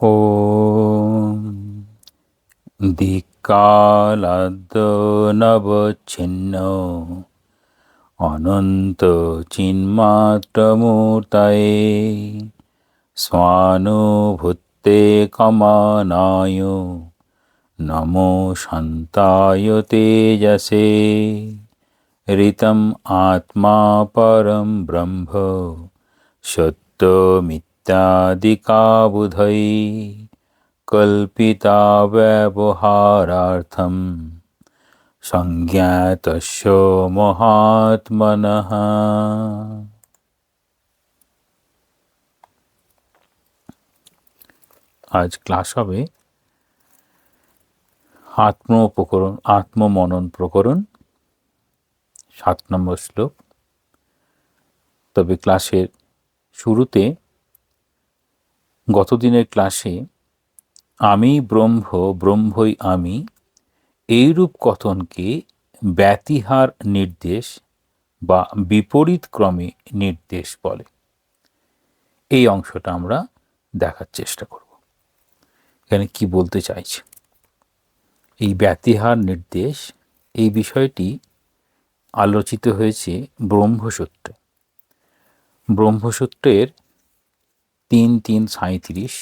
ॐ दिक्कालद्नवच्छिन्नो अनन्तचिन्मात्रमूर्तये स्वानुभूते कमानाय नमो शान्ताय तेजसे ऋतम् आत्मा परं ब्रह्म सत्यमित्यादिकाबुधै कल्पिता व्यवहारार्थं संज्ञातस्य महात्मनः। আজ ক্লাস হবে আত্মমনন প্রকরণ 7 নম্বর শ্লোক। তবে ক্লাসের শুরুতে গতদিনের ক্লাসে আমি ব্রহ্ম, ব্রহ্মই আমি এইরূপ কথনকে ব্যতিহার নির্দেশ বা বিপরীত ক্রমে নির্দেশ বলে। এই অংশটা আমরা দেখার চেষ্টা করব। এখানে কি বলতে চাইছে? এই ব্যতিহার নির্দেশ, এই বিষয়টি আলোচিত হয়েছে ব্রহ্মসূত্রে। ব্রহ্মসূত্রের 3:3-37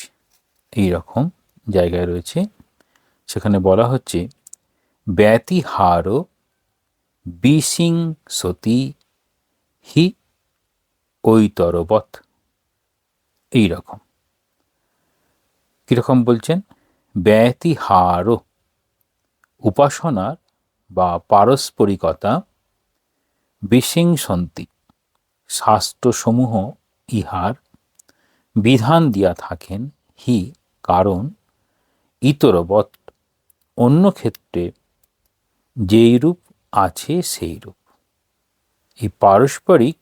এইরকম জায়গায় রয়েছে। সেখানে বলা হচ্ছে ব্যতিহার বিশিংসতি হি ঐতরবৎ। এইরকম কিরকম বলছেন? ব্যতিহার উপাসনার বা পারস্পরিকতা, বিশিংসন্তি শাস্ত্রসমূহ ইহার বিধান দিয়া থাকেন, হি কারণ, ইতরবৎ অন্য ক্ষেত্রে যেই রূপ আছে সেই রূপ। এই পারস্পরিক,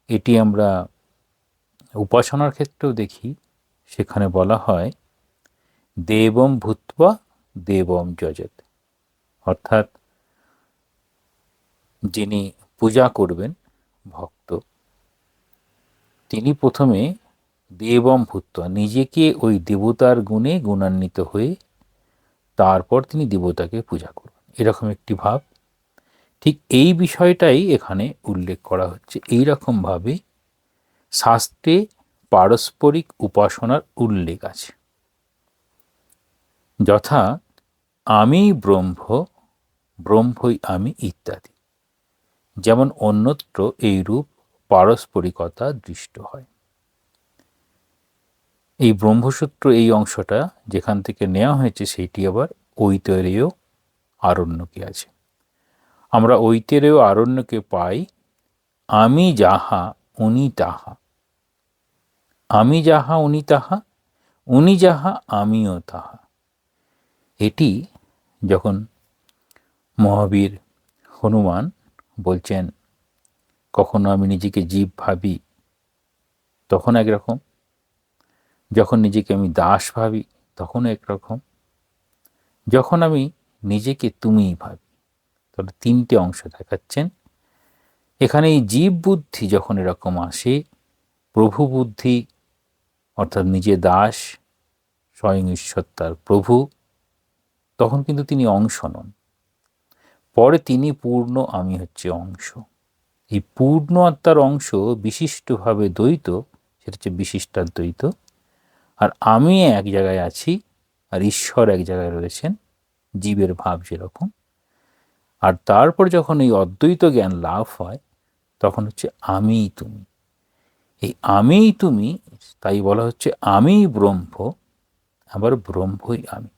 এটি আমরা উপাসনার ক্ষেত্রেও দেখি। সেখানে বলা হয় দেবম ভূত্বা দেবম যজেত, অর্থাৎ যিনি পূজা করবেন ভক্ত, তিনি প্রথমে দেবম ভূত্বা নিজেকে ওই দেবতার গুণে গুণান্বিত হয়ে তারপর তিনি দেবতাকে পূজা করবেন, এরকম একটি ভাব। ঠিক এই বিষয়টাই এখানে উল্লেখ করা হচ্ছে। এইরকমভাবে শাস্ত্রে পারস্পরিক উপাসনার উল্লেখ আছে, যথা আমি ব্রহ্ম, ব্রহ্মই আমি ইত্যাদি। যেমন অন্যত্র এইরূপ পারস্পরিকতা দৃষ্ট হয়। এই ব্রহ্মসূত্র এই অংশটা যেখান থেকে নেওয়া হয়েছে সেইটি আবার ঐতরেয় আরণ্যকে আছে। আমরা ঐতরেয় আরণ্যকে পাই আমি যাহা উনি তাহা, আমি যাহা উনি তাহা, উনি যাহা আমিও তাহা। এটি যখন মহাবীর হনুমান বলছেন কখনো আমি নিজেকে জীব ভাবি তখন একরকম, যখন নিজেকে আমি দাস ভাবি তখন একরকম, যখন আমি নিজেকে তুমিই ভাবি। তাহলে 3টে অংশ দেখাচ্ছেন এখানে। এই জীব বুদ্ধি যখন এরকম আসে, প্রভু বুদ্ধি অর্থাৎ নিজে দাস, স্বয়ং ঈশ্বর তার প্রভু, তখন কিন্তু তিনি অংশ নন। পরে তিনি পূর্ণ, আমি হচ্ছে অংশ। এই পূর্ণ আত্মার অংশ বিশিষ্টভাবে দ্বৈত, সেটা হচ্ছে বিশিষ্টাদ্বৈত। আর আমি এক জায়গায় আছি আর ঈশ্বর এক জায়গায় রয়েছেন, জীবের ভাব যেরকম। আর তারপর যখন এই অদ্বৈত জ্ঞান লাভ হয় তখন হচ্ছে আমিই তুমি। এই আমিই তুমি, তাই বলা হচ্ছে আমি ব্রহ্ম, আবার ব্রহ্মই আমি।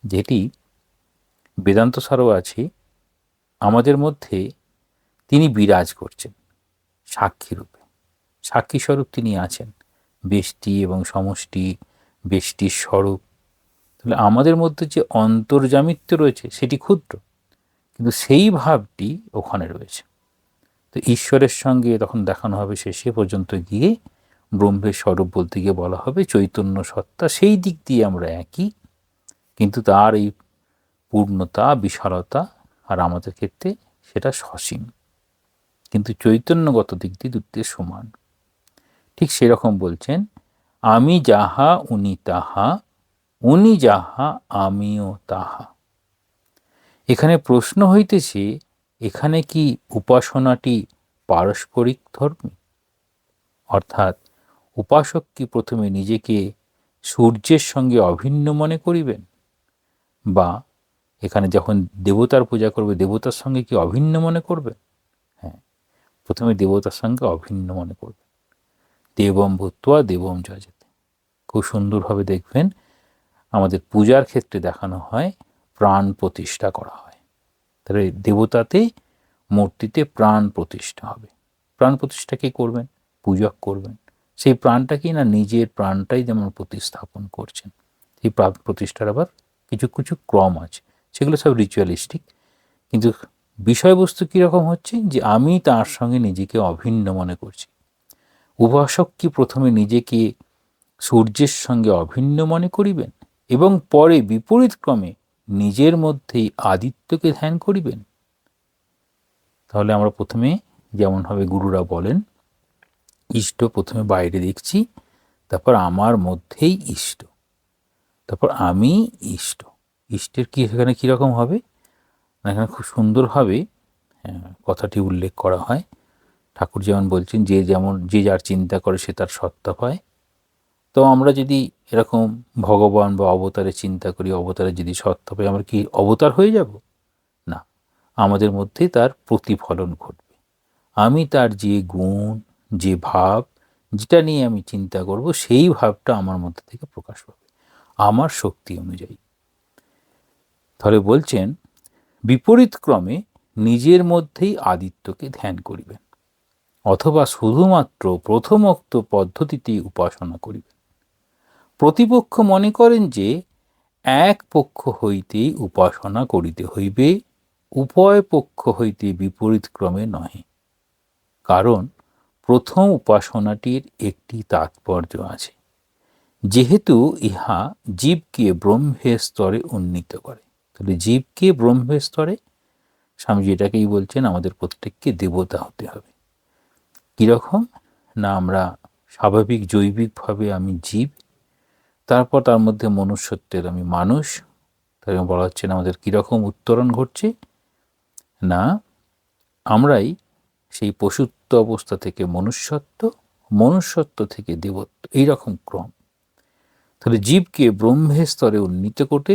যেটি বেদান্ত সারও আছে, আমাদের মধ্যে তিনি বিরাজ করছেন সাক্ষী রূপে, সাক্ষী স্বরূপ তিনি আছেন, ব্যষ্টি এবং সমষ্টি, ব্যষ্টির স্বরূপ। তাহলে আমাদের মধ্যে যে অন্তর্যামিত্ব রয়েছে সেটি ক্ষুদ্র, কিন্তু সেই ভাবটি ওখানে রয়েছে। তো ঈশ্বরের সঙ্গে তখন দেখানো হবে শেষে পর্যন্ত গিয়ে ব্রহ্মের স্বরূপ বলতে গিয়ে বলা হবে চৈতন্য সত্তা। সেই দিক দিয়ে আমরা একই, কিন্তু তার এই পূর্ণতা, বিশালতা আর আমাদের ক্ষেত্রে সেটা সসীম, কিন্তু চৈতন্যগত দিক দিয়ে দুটি সমান। ঠিক সেরকম বলছেন আমি যাহা উনি তাহা, উনি যাহা আমিও তাহা। এখানে প্রশ্ন হইতেছে, এখানে কি উপাসনাটি পারস্পরিক ধর্মী? অর্থাৎ উপাসক কি প্রথমে নিজেকে সূর্যের সঙ্গে অভিন্ন মনে করিবেন, বা এখানে যখন দেবতার পূজা করবে দেবতার সঙ্গে কি অভিন্ন মনে করবেন? হ্যাঁ, প্রথমে দেবতার সঙ্গে অভিন্ন মনে করবেন। দেবম ভূত্বা দেবম যজতে। খুব সুন্দরভাবে দেখবেন আমাদের পূজার ক্ষেত্রে দেখানো হয় প্রাণ প্রতিষ্ঠা করা হয়। তাহলে দেবতাতে, মূর্তিতে প্রাণ প্রতিষ্ঠা হবে। প্রাণ প্রতিষ্ঠা কে করবেন? পূজক করবেন। সেই প্রাণটাকেই না নিজের প্রাণটাই যেমন প্রতিস্থাপন করছেন। সেই প্রাণ প্রতিষ্ঠার আবার কিছু কিছু ক্রম আছে, সেগুলো সব রিচুয়ালিস্টিক, কিন্তু বিষয়বস্তু কীরকম হচ্ছে যে আমি তার সঙ্গে নিজেকে অভিন্ন মনে করছি। উপাসক কি প্রথমে নিজেকে সূর্যের সঙ্গে অভিন্ন মনে করিবেন এবং পরে বিপরীত ক্রমে নিজের মধ্যেই আদিত্যকে ধ্যান করিবেন? তাহলে আমরা প্রথমে যেমনভাবে গুরুরা বলেন, ইষ্ট প্রথমে বাইরে দেখছি, তারপর আমার মধ্যেই ইষ্ট, তারপর আমি ইষ্ট। ইষ্টের কি সেখানে কীরকম হবে? এখানে খুব সুন্দরভাবে কথাটি উল্লেখ করা হয়। ঠাকুর যেমন বলছেন, যে যার চিন্তা করে সে তার সত্তা পায়। তো আমরা যদি এরকম ভগবান বা অবতারে চিন্তা করি, অবতারে যদি সত্তা পাই, আমরা কি অবতার হয়ে যাব? না, আমাদের মধ্যে তার প্রতিফলন ঘটবে। আমি তার যে গুণ, যে ভাব, যেটা নিয়ে আমি চিন্তা করব, সেই ভাবটা আমার মধ্যে থেকে প্রকাশ পাবে আমার শক্তি অনুযায়ী। তাহলে বলছেন বিপরীত ক্রমে নিজের মধ্যেই আদিত্যকে ধ্যান করিবেন, অথবা শুধুমাত্র প্রথমোক্ত পদ্ধতিতেই উপাসনা করিবেন। প্রতিপক্ষ মনে করেন যে এক পক্ষ হইতেই উপাসনা করিতে হইবে, উভয় পক্ষ হইতে বিপরীত ক্রমে নহে। কারণ প্রথম উপাসনাটির একটি তাৎপর্য আছে, যেহেতু ইহা জীবকে ব্রহ্মের স্তরে উন্নীত করে। তাহলে জীবকে ব্রহ্মের স্তরে, স্বামীজি এটাকেই বলছেন আমাদের প্রত্যেককে দেবতা হতে হবে। কীরকম না, আমরা স্বাভাবিক জৈবিকভাবে আমি জীব, তারপর তার মধ্যে মনুষ্যত্বের আমি মানুষ। তাই বলা হচ্ছে না আমাদের কীরকম উত্তরণ ঘটছে, না আমরাই সেই পশুত্ব অবস্থা থেকে মনুষ্যত্ব, মনুষ্যত্ব থেকে দেবত্ব, এইরকম ক্রম। তাহলে জীবকে ব্রহ্মের স্তরে উন্নীত করতে,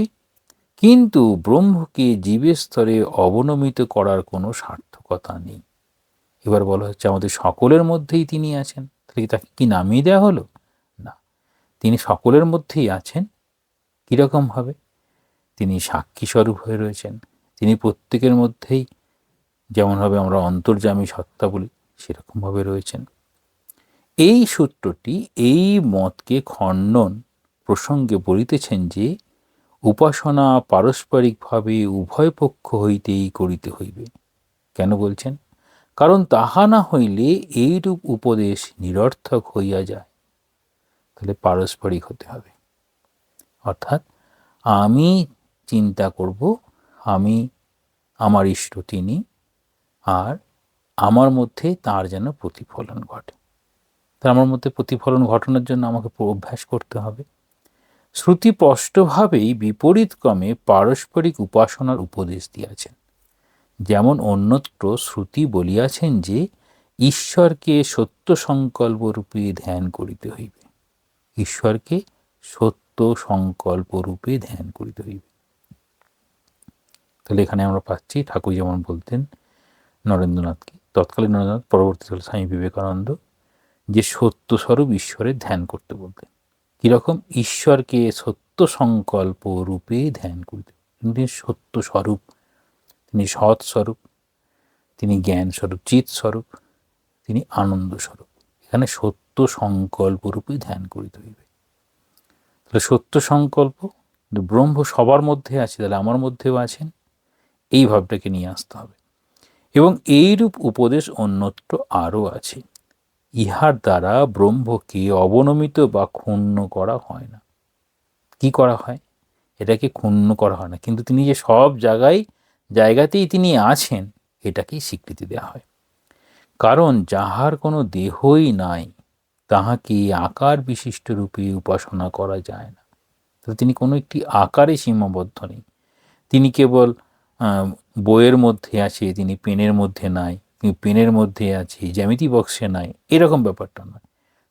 কিন্তু ব্রহ্মকে জীবের স্তরে অবনমিত করার কোনো সার্থকতা নেই। এবার বলা হচ্ছে আমাদের সকলের মধ্যেই তিনি আছেন। তাহলে তাকে কি নামিয়ে দেওয়া হলো? না, তিনি সকলের মধ্যেই আছেন। কীরকমভাবে? তিনি সাক্ষী স্বরূপ হয়ে রয়েছেন। তিনি প্রত্যেকের মধ্যেই, যেমনভাবে আমরা অন্তর্যামী সত্তা বলি, সেরকমভাবে রয়েছেন। এই সূত্রটি এই মতকে খণ্ডন প্রসঙ্গে বলিতেছেন যে উপাসনা পারস্পরিকভাবে উভয় পক্ষ হইতেই করিতে হইবে। কেন বলছেন? কারণ তাহা না হইলে এইরূপ উপদেশ নিরর্থক হইয়া যায়। তাহলে পারস্পরিক হতে হবে। অর্থাৎ আমি চিন্তা করব আমি, আমার ইষ্ট তিনি, আর আমার মধ্যে তার যেন প্রতিফলন ঘটে। তা আমার মধ্যে প্রতিফলন ঘটানোর জন্য আমাকে অভ্যাস করতে হবে। শ্রুতি স্পষ্টভাবেই বিপরীত ক্রমে পারস্পরিক উপাসনার উপদেশ দিয়াছেন। যেমন অন্যত্র শ্রুতি বলিয়াছেন যে ঈশ্বরকে সত্য সংকল্পরূপে ধ্যান করিতে হইবে। ঈশ্বরকে সত্য সংকল্পরূপে ধ্যান করিতে হইবে। তাহলে এখানে আমরা পাচ্ছি ঠাকুর যেমন বলতেন নরেন্দ্রনাথকে, তৎকালীন নরেন্দ্রনাথ, পরবর্তীকালে স্বামী বিবেকানন্দ, যে সত্যস্বরূপ ঈশ্বরের ধ্যান করতে বলতেন। কীরকম? ঈশ্বরকে সত্য সংকল্প রূপে ধ্যান করিতে। তিনি সত্য স্বরূপ, তিনি সৎ স্বরূপ, তিনি জ্ঞান স্বরূপ, চিৎ স্বরূপ, তিনি আনন্দ স্বরূপ। এখানে সত্য সংকল্প রূপে ধ্যান করিতে হইবে। তাহলে সত্য সংকল্প, ব্রহ্ম সবার মধ্যে আছে, তাহলে আমার মধ্যেও আছেন, এই ভাবটাকে নিয়ে আসতে হবে। এবং এইরূপ উপদেশ অন্যত্র আরও আছে। ইহার দ্বারা ব্রহ্মকে অবনমিত বা ক্ষুণ্ণ করা হয় না। কি করা হয়? এটাকে ক্ষুণ্ণ করা হয় না, কিন্তু তিনি যে সব জায়গাতেই তিনি আছেন, এটাকেই স্বীকৃতি দেওয়া হয়। কারণ যাহার কোনো দেহই নাই, তাহাকে আকার বিশিষ্ট রূপে উপাসনা করা যায় না। তো তিনি কোনো একটি আকারে সীমাবদ্ধ নেই। তিনি কেবল বইয়ের মধ্যে আছে, তিনি পেনের মধ্যে নাই, তিনি পেনের মধ্যে আছে, জ্যামিতি বক্সে নাই, এরকম ব্যাপারটা নয়।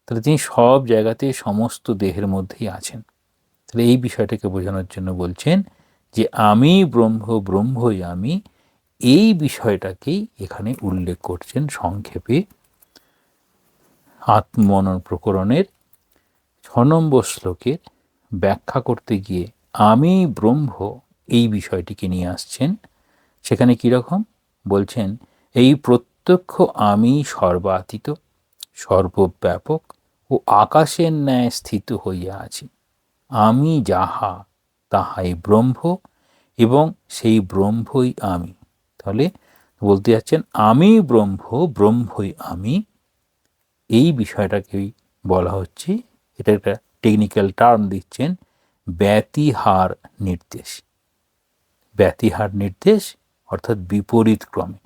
তাহলে তিনি সব জায়গাতে সমস্ত দেহের মধ্যেই আছেন। তাহলে এই বিষয়টাকে বোঝানোর জন্য বলছেন যে আমি ব্রহ্ম, ব্রহ্মই আমি, এই বিষয়টাকেই এখানে উল্লেখ করছেন সংক্ষেপে আত্মমনন প্রকরণের 6 নম্বর শ্লোকের ব্যাখ্যা করতে গিয়ে আমি ব্রহ্ম এই বিষয়টিকে নিয়ে আসছেন। সেখানে কীরকম বলছেন, এই প্রত্যক্ষ আমি সর্বাতীত, সর্বব্যাপক ও আকাশের ন্যায় স্থিত হইয়া আছি। আমি যাহা তাহাই ব্রহ্ম এবং সেই ব্রহ্মই আমি। তাহলে বলতে যাচ্ছেন আমি ব্রহ্ম, ব্রহ্মই আমি, এই বিষয়টাকেই বলা হচ্ছে, এটা একটা টেকনিক্যাল টার্ম দিচ্ছেন, ব্যতিহার নির্দেশ। ব্যতিহার নির্দেশ অর্থাৎ বিপরীত ক্রমে।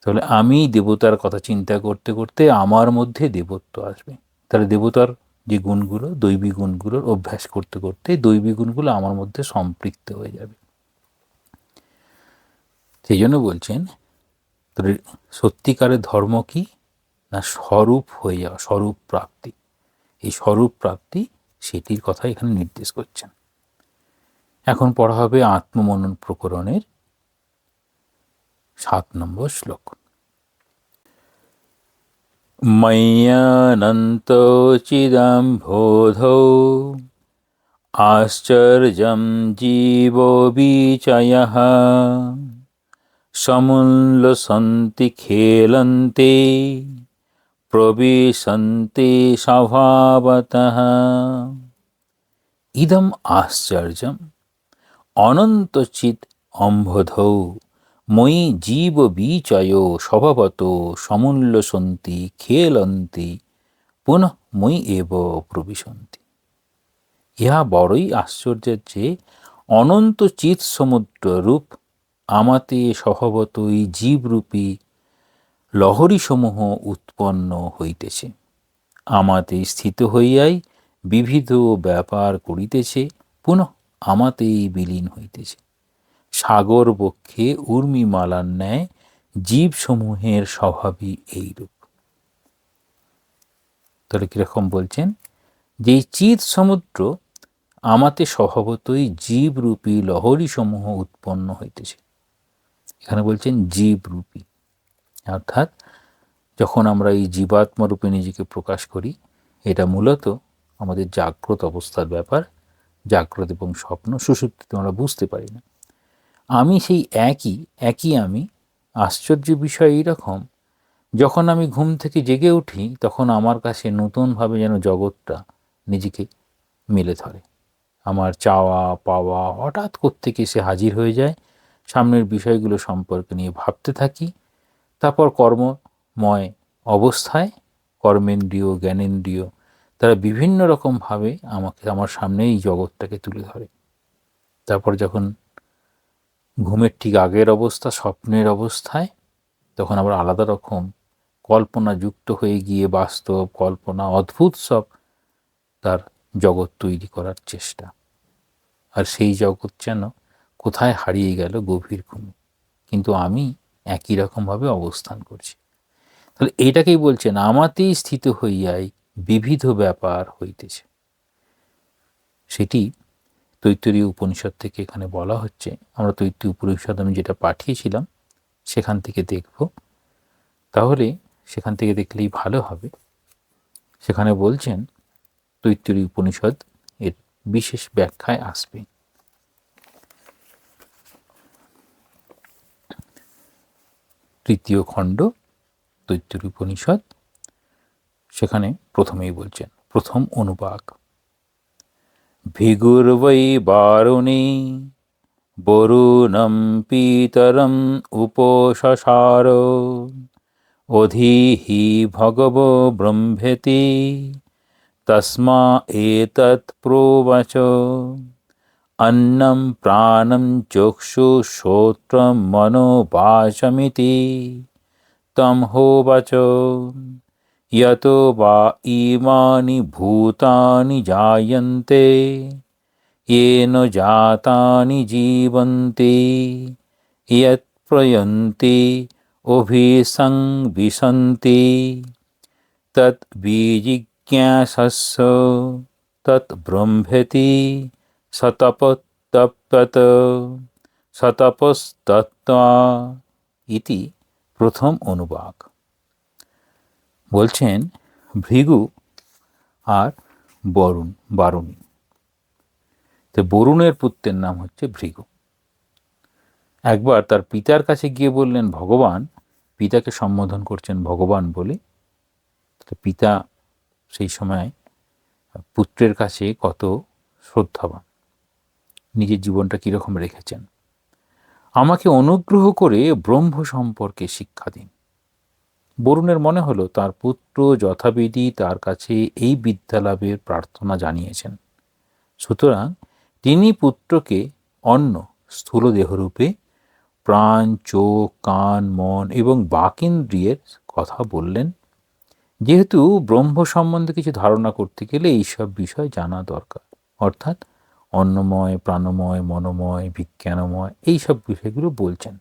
তাহলে আমি দেবতার কথা চিন্তা করতে করতে আমার মধ্যে দেবত্ব আসবে। তাহলে দেবতার যে গুণগুলো, দৈবী গুণগুলোর অভ্যাস করতে করতে দৈবী গুণগুলো আমার মধ্যে সম্পৃক্ত হয়ে যাবে। সেই জন্য বলছেন সত্যিকারের ধর্ম কি না, স্বরূপ হয়ে যাওয়া, স্বরূপ প্রাপ্তি। এই স্বরূপ প্রাপ্তি, সেটির কথা এখানে নির্দেশ করছেন। এখন পড়া হবে আত্মমনন প্রকরণের 7 নম্বর শ্লোক। ময়্যানন্তো চিদাম্বোধো আশ্চর্যম জীববিচয়ঃ সমুল্লসন্তি খেলন্তে প্রবিশন্তি স্বভাবতঃ। ইদম আশ্চর্যম অনন্তচিৎ অম্বোধৌ ময়ি জীব বিচয় স্বভাবত সমুল্লসন্তি খেলন্তি পুনঃ মই এব প্রবিশন্তি। ইহা বড়ই আশ্চর্যের যে অনন্ত চিৎ সমুদ্র রূপ আমাতে স্বভাবতই জীবরূপী লহরীসমূহ উৎপন্ন হইতেছে, আমাতে স্থিত হইয়াই বিবিধ ব্যাপার করিতেছে, পুনঃ আমাতেই বিলীন হইতেছে। সাগর বক্ষে উর্মিমালার ন্যায় জীবসমূহের স্বভাবই এইরূপ। তাহলে কিরকম বলছেন, যে চিৎ সমুদ্র আমাতে স্বভাবতই জীবরূপী লহরীসমূহ উৎপন্ন হইতেছে। এখানে বলছেন জীবরূপী, অর্থাৎ যখন আমরা এই জীবাত্মারূপে নিজেকে প্রকাশ করি, এটা মূলত আমাদের জাগ্রত অবস্থার ব্যাপার। জাগ্রত এবং স্বপ্ন, সুষুপ্তিতে আমরা বুঝতে পারি না। আমি সেই একই আমি। আশ্চর্য বিষয় এইরকম, যখন আমি ঘুম থেকে জেগে উঠি তখন আমার কাছে নতুনভাবে যেন জগৎটা নিজেকে মেলে ধরে। আমার চাওয়া পাওয়া হঠাৎ কোত্থেকে এসে হাজির হয়ে যায়, সামনের বিষয়গুলো সম্পর্কে নিয়ে ভাবতে থাকি। তারপর কর্মময় অবস্থায় কর্মেন্দ্রিয়, জ্ঞানেন্দ্রিয় তারা বিভিন্ন রকমভাবে আমাকে আমার সামনে এই জগৎটাকে তুলে ধরে। তারপর যখন ঘুমের ঠিক আগের অবস্থা, স্বপ্নের অবস্থায়, তখন আবার আলাদা রকম কল্পনা যুক্ত হয়ে গিয়ে বাস্তব কল্পনা, অদ্ভুত সব তার জগৎ তৈরি করার চেষ্টা। আর সেই জগৎ যেন কোথায় হারিয়ে গেল গভীর ঘুমে, কিন্তু আমি একই রকমভাবে অবস্থান করছি। তাহলে এটাকেই বলছেন আমাতেই স্থিত হইয়াই বিবিধ ব্যাপার হইতেছে। সেটি তৈত্তরীয় উপনিষদ থেকে এখানে বলা হচ্ছে। আমরা তৈত্তরীয় উপনিষদ আমি যেটা পাঠিয়েছিলাম সেখান থেকে দেখব, তাহলে সেখান থেকে দেখলেই ভালো হবে। সেখানে বলছেন তৈত্তরীয় উপনিষদ এর বিশেষ ব্যাখ্যায় আসবে। তৃতীয় খণ্ড তৈত্তরীয় উপনিষদ, সেখানে প্রথমেই বলছেন, প্রথম অনুবাক। ভিগুর্বৈ বারুণী বরুণম পিতরম উপসসার অধীহি ভগব ব্রহ্মেতি তস্মা এতৎ প্রোবাচ অন্নম প্রাণম চক্ষু শ্রোত্রম মনো বাচমিতি তম হোবাচ यतो वा इमानि भूतानि जायन्ते येन जातानि जीवन्ति यत् प्रयन्ति अभिसंविशन्ति तत् विजिज्ञासस्स तत् ब्रह्मेति सतपतप्तत সতপস্তত্ত্বা ইতি প্রথম অনুবাক। বলছেন ভৃগু আর বারুণী। তো বরুণের পুত্রের নাম হচ্ছে ভৃগু। একবার তার পিতার কাছে গিয়ে বললেন ভগবান, পিতাকে সম্বোধন করছেন ভগবান বলে। তো পিতা সেই সময় পুত্রের কাছে কত শ্রদ্ধাবান, নিজের জীবনটা কীরকম রেখেছেন। আমাকে অনুগ্রহ করে ব্রহ্ম সম্পর্কে শিক্ষা দিন। বরুণের মনে হলো তার পুত্র যথাবিধি তার কাছে এই বিদ্যালাভের প্রার্থনা জানিয়েছেন, সুতরাং তিনি পুত্রকে অন্য স্থূল দেহরূপে প্রাণ, চোখ, কান, মন এবং বাকেন্দ্রিয়ের কথা বললেন। যেহেতু ব্রহ্ম সম্বন্ধে কিছু ধারণা করতে গেলে এইসব বিষয় জানা দরকার, অর্থাৎ অন্নময়, প্রাণময়, মনোময়, বিজ্ঞানময়, এইসব বিষয়গুলো বলছেন।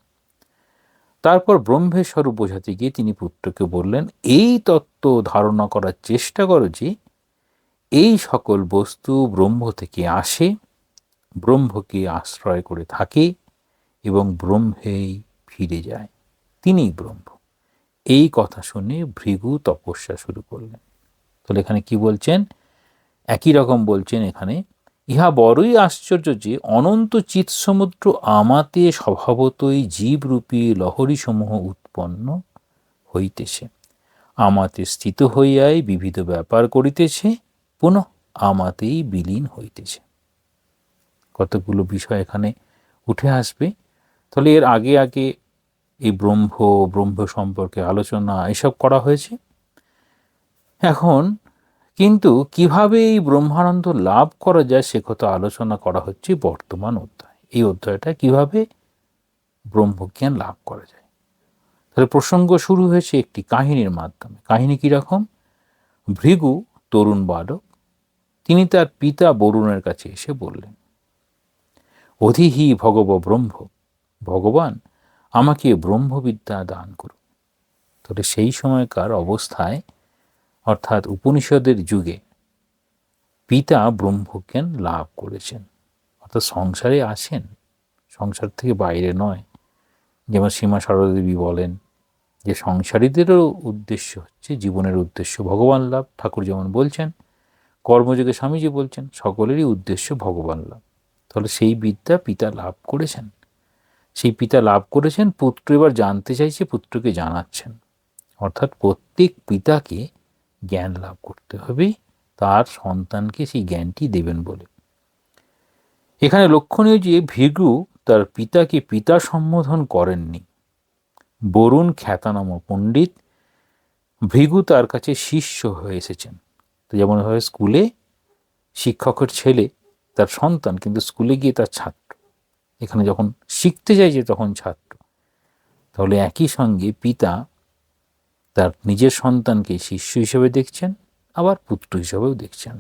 তারপর ব্রহ্মের স্বরূপ বোঝাতে গিয়ে তিনি পুত্রকে বললেন, এই তত্ত্ব ধারণা করার চেষ্টা করো যে এই সকল বস্তু ব্রহ্ম থেকে আসে, ব্রহ্মকে আশ্রয় করে থাকে এবং ব্রহ্মেই ফিরে যায়, তিনিই ব্রহ্ম। এই কথা শুনে ভৃগু তপস্যা শুরু করলেন। তাহলে এখানে কি বলছেন? একই রকম বলছেন এখানে, ইহা বড়ই আশ্চর্য যে অনন্ত চিৎসমুদ্র আমাতে স্বভাবতই জীবরূপী লহরীসমূহ উৎপন্ন হইতেছে, আমাতে স্থিত হইয়াই বিবিধ ব্যাপার করিতেছে, পুনঃ আমাতেই বিলীন হইতেছে। কতগুলো বিষয় এখানে উঠে আসবে। তাহলে এর আগে আগে এই ব্রহ্ম সম্পর্কে আলোচনা এসব করা হয়েছে। এখন কিন্তু কিভাবে এই ব্রহ্মানন্দ লাভ করা যায় সে কথা আলোচনা করা হচ্ছে বর্তমান অধ্যায়। এই অধ্যায়টা কিভাবে ব্রহ্মজ্ঞান লাভ করা যায়। তাহলে প্রসঙ্গ শুরু হয়েছে একটি কাহিনীর মাধ্যমে। কাহিনী কিরকম? ভৃগু তরুণ বালক, তিনি তার পিতা বরুণের কাছে এসে বললেন, অধিহি ভগব ব্রহ্ম, ভগবান আমাকে ব্রহ্মবিদ্যা দান করুন। তাহলে সেই সময়কার অবস্থায়, অর্থাৎ উপনিষদের যুগে, পিতা ব্রহ্মজ্ঞান লাভ করেছেন, অর্থাৎ সংসারে আছেন, সংসার থেকে বাইরে নয়। যেমন সীমা সারদা দেবী বলেন যে সংসারীদেরও উদ্দেশ্য হচ্ছে, জীবনের উদ্দেশ্য ভগবান লাভ। ঠাকুর যেমন বলছেন, কর্মযোগে স্বামীজি বলছেন, সকলেরই উদ্দেশ্য ভগবান লাভ। তাহলে সেই বিদ্যা পিতা লাভ করেছেন। সেই পিতা লাভ করেছেন, পুত্র এবার জানতে চাইছে, পুত্রকে জানাচ্ছেন। অর্থাৎ প্রত্যেক পিতাকে জ্ঞান লাভ করতে হবে, তার সন্তানকে সেই জ্ঞানটি দেবেন বলে। এখানে লক্ষণীয় যে ভৃগু তার পিতাকে পিতা সম্বোধন করেননি। বরুণ খ্যাতনাম পণ্ডিত, ভৃগু তার কাছে শিষ্য হয়ে এসেছেন। তো যেমনভাবে স্কুলে শিক্ষকের ছেলে তার সন্তান, কিন্তু স্কুলে গিয়ে তার ছাত্র। এখানে যখন শিখতে চাইছে তখন ছাত্র। তাহলে একই সঙ্গে পিতা তার নিজের সন্তানকে শিষ্য হিসেবে দেখছেন, আবার পুত্র হিসেবেও দেখছেন।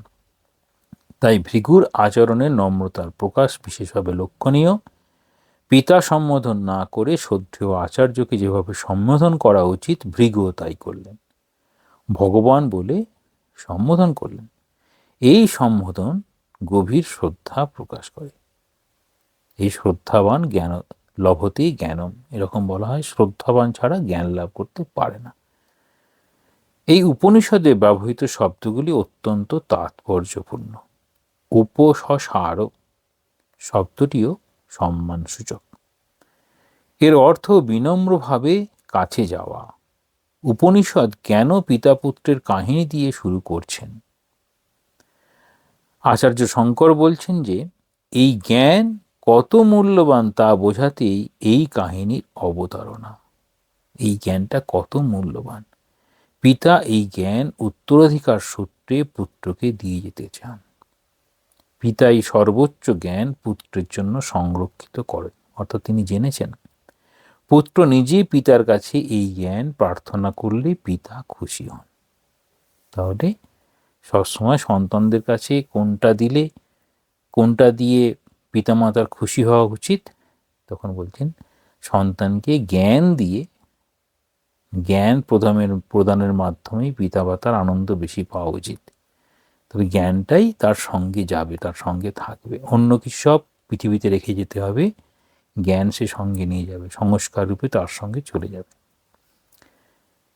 তাই ভৃগুর আচরণের নম্রতার প্রকাশ বিশেষভাবে লক্ষণীয়। পিতা সম্বোধন না করে শ্রদ্ধেয় আচার্যকে যেভাবে সম্বোধন করা উচিত, ভৃগুও তাই করলেন, ভগবান বলে সম্বোধন করলেন। এই সম্বোধন গভীর শ্রদ্ধা প্রকাশ করে। এই শ্রদ্ধাবান জ্ঞান লভতে জ্ঞানম, এরকম বলা হয়, শ্রদ্ধাবান ছাড়া জ্ঞান লাভ করতে পারে না। এই উপনিষদে ব্যবহৃত শব্দগুলি অত্যন্ত তাৎপর্যপূর্ণ। উপসসার শব্দটিও সম্মানসূচক। এর অর্থ বিনম্রভাবে কাছে যাওয়া। উপনিষদ কেন পিতা পুত্রের কাহিনী দিয়ে শুরু করছেন? আচার্য শঙ্কর বলছেন যে এই জ্ঞান কত মূল্যবান তা বোঝাতেই এই কাহিনীর অবতারণা। এই জ্ঞানটা কত মূল্যবান, পিতা এই জ্ঞান উত্তরাধিকার সূত্রে পুত্রকে দিয়ে যেতে চান। পিতা এই সর্বোচ্চ জ্ঞান পুত্রের জন্য সংরক্ষিত করেন, অর্থাৎ তিনি জেনেছেন পুত্র নিজেই পিতার কাছে এই জ্ঞান প্রার্থনা করলে পিতা খুশি হন। তাহলে সবসময় সন্তানদের কাছে কোনটা দিয়ে পিতামাতার খুশি হওয়া উচিত? তখন বলছেন সন্তানকে জ্ঞান প্রদানের মাধ্যমেই পিতামাতার আনন্দ বেশি পাওয়া উচিত। তবে জ্ঞানটাই তার সঙ্গে যাবে, তার সঙ্গে থাকবে। অন্য কিছু সব পৃথিবীতে রেখে যেতে হবে, জ্ঞান সে সঙ্গে নিয়ে যাবে, সংস্কার রূপে তার সঙ্গে চলে যাবে।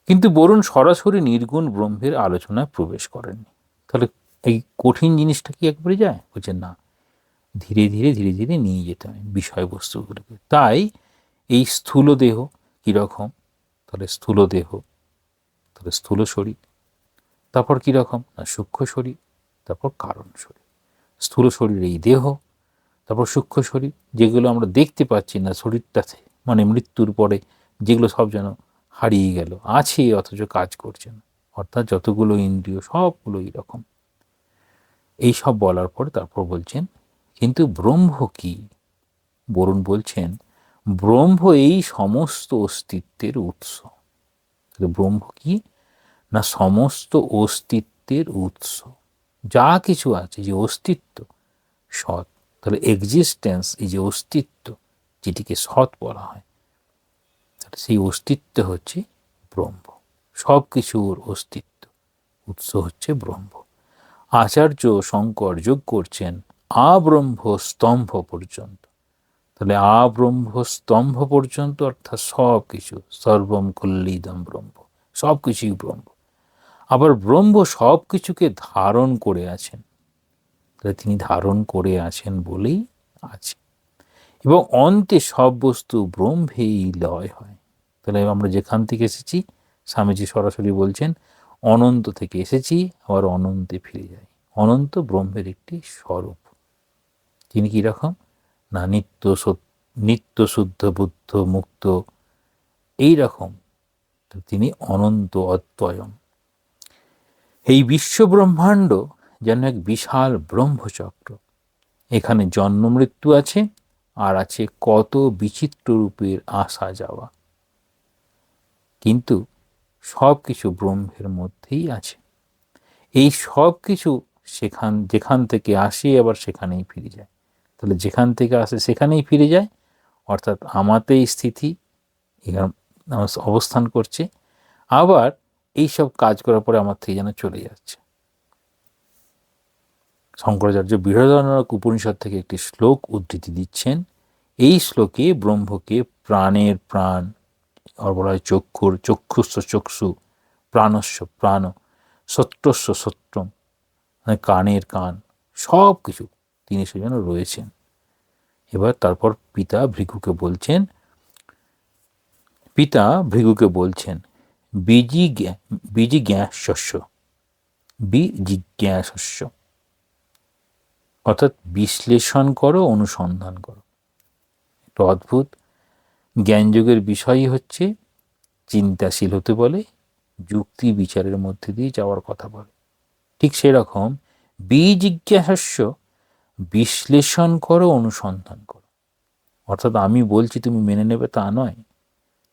কিন্তু বরুণ সরাসরি নির্গুণ ব্রহ্মের আলোচনায় প্রবেশ করেননি। তাহলে এই কঠিন জিনিসটা কি একবারে যায়? বলছে না, ধীরে ধীরে ধীরে ধীরে নিয়ে যেতে হয় বিষয়বস্তুগুলোকে। তাই এই স্থূল দেহ কীরকম? তাহলে স্থূল দেহ, তাহলে স্থূল শরীর, তারপর কীরকম? না সূক্ষ্ম শরীর, তারপর কারণ শরীর। স্থূল শরীর এই দেহ, তারপর সূক্ষ্ম শরীর, যেগুলো আমরা দেখতে পাচ্ছি না, শরীরটাতে মানে মৃত্যুর পরে যেগুলো সব যেন হারিয়ে গেল, আছে অথচ কাজ করছে না, অর্থাৎ যতগুলো ইন্দ্রিয় সবগুলো এইরকম। এইসব বলার পরে তারপর বলছেন কিন্তু ব্রহ্ম কি? বরুণ বলছেন ব্রহ্ম এই সমস্ত অস্তিত্বের উৎস। ব্রহ্ম কি? না সমস্ত অস্তিত্বের উৎস। যা কিছু আছে, যে অস্তিত্ব সৎ, তাহলে এক্সিস্টেন্স, এই যে অস্তিত্ব যেটিকে সৎ বলা হয়, তাহলে সেই অস্তিত্ব হচ্ছে ব্রহ্ম। সব কিছুর অস্তিত্ব উৎস হচ্ছে ব্রহ্ম। আচার্য শঙ্কর যোগ করছেন আব্রহ্ম স্তম্ভ পর্যন্ত। তাহলে আব্রহ্ম স্তম্ভ পর্যন্ত অর্থাৎ সব কিছু, সর্বম কল্লিদম ব্রহ্ম, সব কিছুই ব্রহ্ম। আবার ব্রহ্ম সব কিছুকে ধারণ করে আছেন, তাহলে তিনি ধারণ করে আছেন বলেই আছে। এবং অন্তে সব বস্তু ব্রহ্মেই লয় হয়। তাহলে আমরা যেখান থেকে এসেছি, স্বামীজি সরাসরি বলছেন অনন্ত থেকে এসেছি, আবার অনন্তে ফিরে যাই। অনন্ত ব্রহ্মের একটি স্বরূপ। তিনি কীরকম? না নিত্য শুদ্ধ বুদ্ধ মুক্ত, এই রকম তিনি অনন্ত অদ্বয়ম। এই বিশ্ব ব্রহ্মাণ্ড যেন এক বিশাল ব্রহ্মচক্র। এখানে জন্ম মৃত্যু আছে, আর আছে কত বিচিত্র রূপের আসা যাওয়া, কিন্তু সব কিছু ব্রহ্মের মধ্যেই আছে। এই সব কিছু যেখান থেকে আসে আবার সেখানেই ফিরে যায়। তাহলে যেখান থেকে আসে সেখানেই ফিরে যায়, অর্থাৎ আমাতেই স্থিতি অবস্থান করছে, আবার এই সব কাজ করার পরে আমার থেকে যেন চলে যাচ্ছে। শঙ্করাচার্য বৃহদারণ্যক উপনিষদ থেকে একটি শ্লোক উদ্ধৃতি দিচ্ছেন। এই শ্লোকে ব্রহ্মকে প্রাণের প্রাণ, বলা হয় চক্ষুস্য চক্ষু, প্রাণস্য প্রাণ, সত্যস্য সত্যম, মানে কানের কান, সব কিছু তিনি সেজন্য রয়েছেন। এবার তারপর পিতা ভৃগুকে বলছেন বিজিজ্ঞাসস্য, অর্থাৎ বিশ্লেষণ করো, অনুসন্ধান করো। একটা অদ্ভুত জ্ঞানযোগের বিষয়ই হচ্ছে চিন্তাশীল হতে বলে, যুক্তি বিচারের মধ্যে দিয়ে যাওয়ার কথা বলে। ঠিক সেরকম বিজিজ্ঞাসস্য, বিশ্লেষণ করো, অনুসন্ধান করো। অর্থাৎ আমি বলছি তুমি মেনে নেবে তা নয়।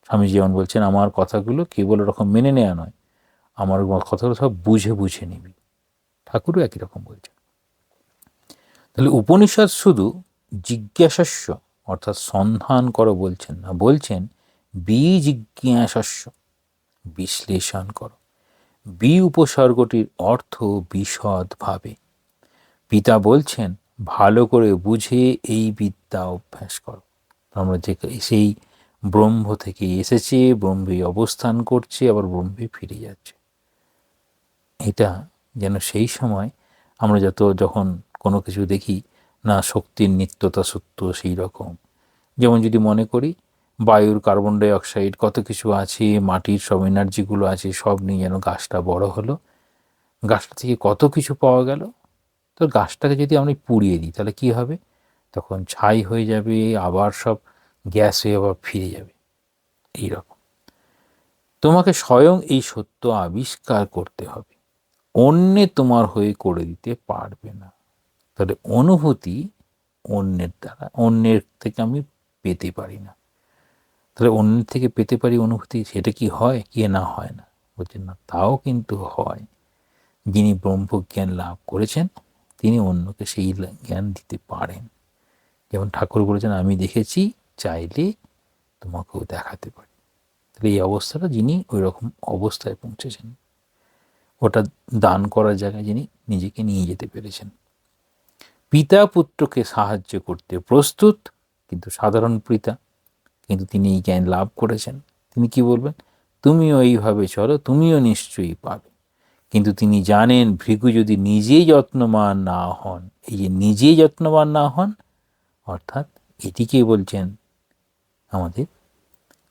স্বামী যেমন বলছেন আমার কথাগুলো কেবল ওরকম মেনে নেওয়া নয়, আমার কথাগুলো সব বুঝে বুঝে নিবি। ঠাকুরও একই রকম বলছেন। তাহলে উপনিষদ শুধু জিজ্ঞাসাস্য অর্থাৎ সন্ধান করো বলছেন না, বলছেন বিজিজ্ঞাসাস্য, বিশ্লেষণ করো। উপসর্গটির অর্থ বিশদভাবে। পিতা বলছেন ভালো করে বুঝে এই বিদ্যা অভ্যাস করো। আমরা যে সেই ব্রহ্ম থেকে এসেছে, ব্রহ্মে অবস্থান করছে, আবার ব্রহ্মে ফিরে যাচ্ছে। এটা যেন সেই সময় আমরা যখন কোনো কিছু দেখি না শক্তির নিত্যতা সত্য, সেই রকম। যেমন যদি মনে করি বায়ুর কার্বন ডাই অক্সাইড কত কিছু আছে, মাটির সব এনার্জিগুলো আছে, সব নিয়ে যেন গাছটা বড় হলো, গাছটা থেকে কত কিছু পাওয়া গেল। তো গাছটাকে যদি আমরা পুড়িয়ে দিই তাহলে কি হবে? তখন ছাই হয়ে যাবে, আবার সব গ্যাস হয়ে আবার ফিরে যাবে। এইরকম তোমাকে স্বয়ং এই সত্য আবিষ্কার করতে হবে, অন্যে তোমার হয়ে করে দিতে পারবে না। তাহলে অনুভূতি অন্যের থেকে আমি পেতে পারি না। তাহলে অন্যের থেকে পেতে পারি অনুভূতি, সেটা কি হয়? কি না হয় না? বলছেন না, তাও কিন্তু হয়। যিনি ব্রহ্মজ্ঞান লাভ করেছেন তিনি অন্যকে সেই জ্ঞান দিতে পারেন। যেমন ঠাকুর বলেছেন, আমি দেখেছি, চাইলে তোমাকেও দেখাতে পারি। তাহলে এই অবস্থাটা যিনি ওই রকম অবস্থায় পৌঁছেছেন, ওটা দান করার জায়গায় যিনি নিজেকে নিয়ে যেতে পেরেছেন। পিতা পুত্রকে সাহায্য করতে প্রস্তুত, কিন্তু সাধারণ পিতা, কিন্তু তিনি এই জ্ঞান লাভ করেছেন। তিনি কি বলবেন? তুমিও এইভাবে চলো, তুমিও নিশ্চয়ই পাবে। কিন্তু তিনি জানেন ভৃগু যদি নিজেই যত্নবান না হন, এই যে নিজেই যত্নবান না হন, অর্থাৎ এটিকেই বলছেন আমাদের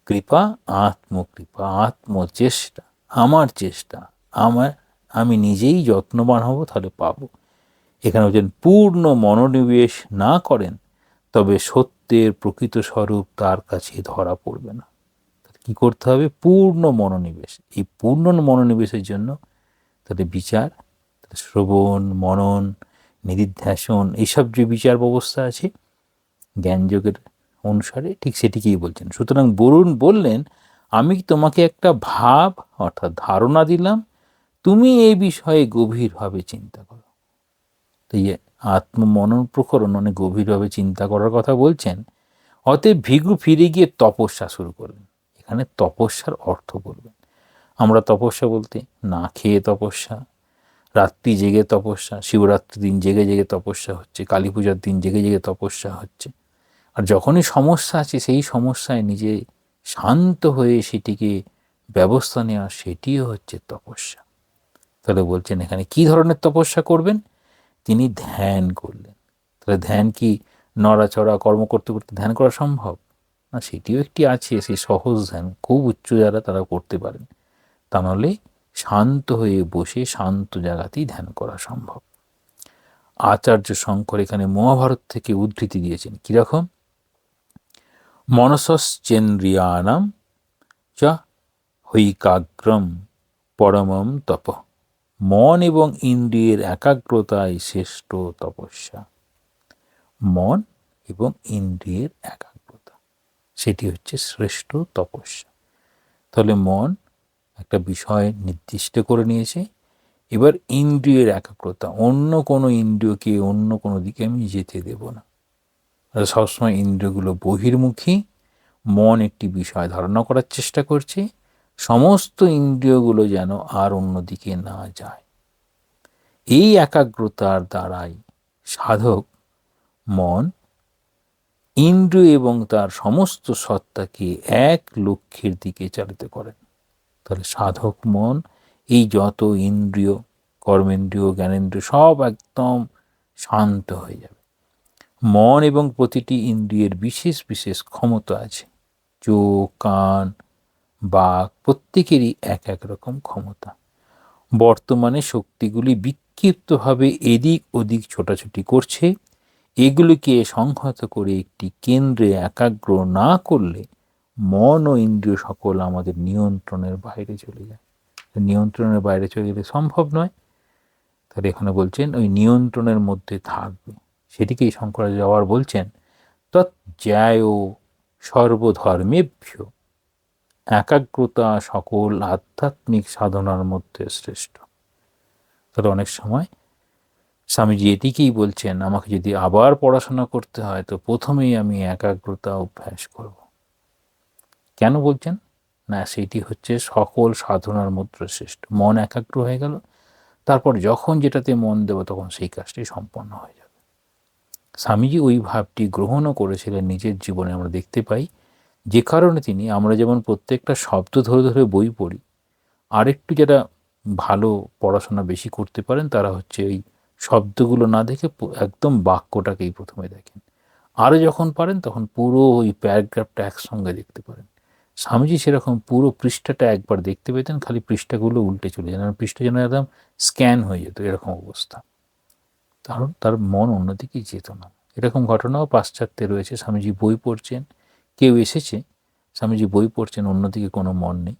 কৃপা, আত্মকৃপা, আত্মচেষ্টা, আমার চেষ্টা, আমি নিজেই যত্নবান হব, তাহলে পাবো। এখানে বলছেন পূর্ণ মনোনিবেশ না করেন তবে সত্যের প্রকৃত স্বরূপ তার কাছে ধরা পড়বে না। কি করতে হবে? পূর্ণ মনোনিবেশ। এই পূর্ণ মনোনিবেশের জন্য তাদের বিচার, শ্রবণ, মনন, নিদিধ্যাসন, এইসব যে বিচার ব্যবস্থা আছে জ্ঞানযোগের অনুসারে, ঠিক সেটিকেই বলছেন। সুতরাং বললেন, আমি তোমাকে একটা ভাব অর্থাৎ ধারণা দিলাম, তুমি এই বিষয়ে গভীরভাবে চিন্তা করো। তো এই আত্মমনন প্রকরণ অনেক গভীরভাবে চিন্তা করার কথা বলছেন। অতএব ভৃগু ফিরে গিয়ে তপস্যা শুরু করলেন। এখানে তপস্যার অর্থ বলবেন। আমরা তপস্যা বলতে না খেয়ে তপস্যা, রাত্রি জেগে তপস্যা, শিবরাত্রির দিন জেগে জেগে তপস্যা হচ্ছে, কালী পূজার দিন জেগে জেগে তপস্যা হচ্ছে। আর যখনই সমস্যা আছে সেই সমস্যায় নিজে শান্ত হয়ে সেটিকে ব্যবস্থা নেওয়া, সেটিও হচ্ছে তপস্যা। তাহলে বলছেন এখানে কি ধরনের তপস্যা করবেন? তিনি ধ্যান করলেন। তাহলে ধ্যান কি নড়াচড়া কর্ম করতে করতে ধ্যান করা সম্ভব না? সেটিও একটি আছে, সেই সহজ ধ্যান, খুব উচ্চ যারা তারা করতে পারেন। তা নাহলে শান্ত হয়ে বসে শান্ত জায়গাতেই ধ্যান করা সম্ভব। আচার্য শঙ্কর এখানে মহাভারত থেকে উদ্ধৃতি দিয়েছেন। কিরকম? মনসশ্চেন্দ্রিয়ানাম চ হৈকাগ্রম পরমম তপ। মন এবং ইন্দ্রিয়ের একাগ্রতাই শ্রেষ্ঠ তপস্যা। মন এবং ইন্দ্রিয়ের একাগ্রতা, সেটি হচ্ছে শ্রেষ্ঠ তপস্যা। তাহলে মন একটা বিষয় নির্দিষ্ট করে নিয়েছে, এবার ইন্দ্রিয়ের একাগ্রতা, অন্য কোনো ইন্দ্রিয়কে অন্য কোনো দিকে আমি যেতে দেব না। সবসময় ইন্দ্রিয়গুলো বহির্মুখী, মন একটি বিষয় ধারণা করার চেষ্টা করছে, সমস্ত ইন্দ্রিয়গুলো যেন আর অন্যদিকে না যায়। এই একাগ্রতার দ্বারাই সাধক মন, ইন্দ্রিয় এবং তার সমস্ত সত্তাকে এক লক্ষ্যের দিকে চালিত করেন। তাহলে সাধক মন, এই যত ইন্দ্রিয়, কর্মেন্দ্রিয়, জ্ঞানেন্দ্রিয় সব একদম শান্ত হয়ে যাবে। মন এবং প্রতিটি ইন্দ্রিয়ের বিশেষ বিশেষ ক্ষমতা আছে। চোখ, কান, বাক প্রত্যেকেরই এক এক রকম ক্ষমতা। বর্তমানে শক্তিগুলি বিক্ষিপ্তভাবে এদিক ওদিক ছোটাছুটি করছে। এগুলিকে সংহত করে একটি কেন্দ্রে একাগ্র না করলে মন ও ইন্দ্রিয় সকল আমাদের নিয়ন্ত্রণের বাইরে চলে যায়। নিয়ন্ত্রণের বাইরে চলে গেলে সম্ভব নয়। তাহলে এখানে বলছেন ওই নিয়ন্ত্রণের মধ্যে থাকবে, সেটিকেই শঙ্করাচার্য আবার বলছেন তজ্জ্ঞায় সর্বধর্মেভ্য। একাগ্রতা সকল আধ্যাত্মিক সাধনার মধ্যে শ্রেষ্ঠ। তাহলে অনেক সময় স্বামীজি এটিকেই বলছেন, আমাকে যদি আবার পড়াশোনা করতে হয় তো প্রথমেই আমি একাগ্রতা অভ্যাস করব। কেন বলছেন? না, সেটি হচ্ছে সকল সাধনার মধ্যে শ্রেষ্ঠ। মন একাগ্র হয়ে গেল, তারপর যখন যেটাতে মন দেব তখন সেই কাজটি সম্পন্ন হয়ে যাবে। স্বামীজি ওই ভাবটি গ্রহণও করেছিলেন নিজের জীবনে, আমরা দেখতে পাই। যে কারণে তিনি, আমরা যেমন প্রত্যেকটা শব্দ ধরে ধরে বই পড়ি, আরেকটু যারা ভালো পড়াশোনা বেশি করতে পারেন তারা হচ্ছে ওই শব্দগুলো না দেখে একদম বাক্যটাকেই প্রথমে দেখেন। আরও যখন পারেন তখন পুরো ওই প্যারাগ্রাফটা একসঙ্গে দেখতে পারেন। স্বামীজি সেরকম পুরো পৃষ্ঠাটা একবার দেখতে পেতেন, খালি পৃষ্ঠাগুলো উল্টে চলে যেন, পৃষ্ঠা যেন একদম স্ক্যান হয়ে যেত, এরকম অবস্থা। কারণ তার মন অন্যদিকেই যেত না। এরকম ঘটনাও পাশ্চাত্যে রয়েছে। স্বামীজি বই পড়ছেন, কেউ এসেছে, স্বামীজি বই পড়ছেন, অন্যদিকে কোনো মন নেই,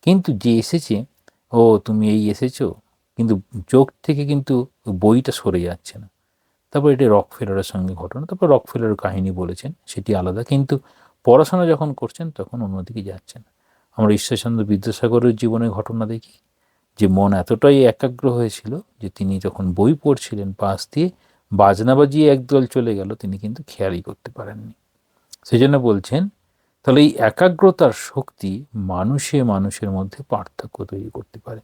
কিন্তু যে এসেছে, ও তুমি এই এসেছো, কিন্তু চোখ থেকে কিন্তু বইটা সরে যাচ্ছে না। তারপর এটা রকফেলারের সঙ্গে ঘটনা, তারপর রকফেলারের কাহিনী বলেছেন, সেটি আলাদা, কিন্তু পড়াশোনা যখন করছেন তখন অন্যদিকে যাচ্ছেন। আমরা ঈশ্বরচন্দ্র বিদ্যাসাগরের জীবনের ঘটনা দেখি, যে মন এতটাই একাগ্র হয়েছিল যে তিনি যখন বই পড়ছিলেন পাশ দিয়ে বাজনা বাজিয়ে একদল চলে গেল, তিনি কিন্তু খেয়ালই করতে পারেননি। সেই জন্য বলছেন, তাহলে এই একাগ্রতার শক্তি মানুষের মধ্যে পার্থক্য তৈরি করতে পারে।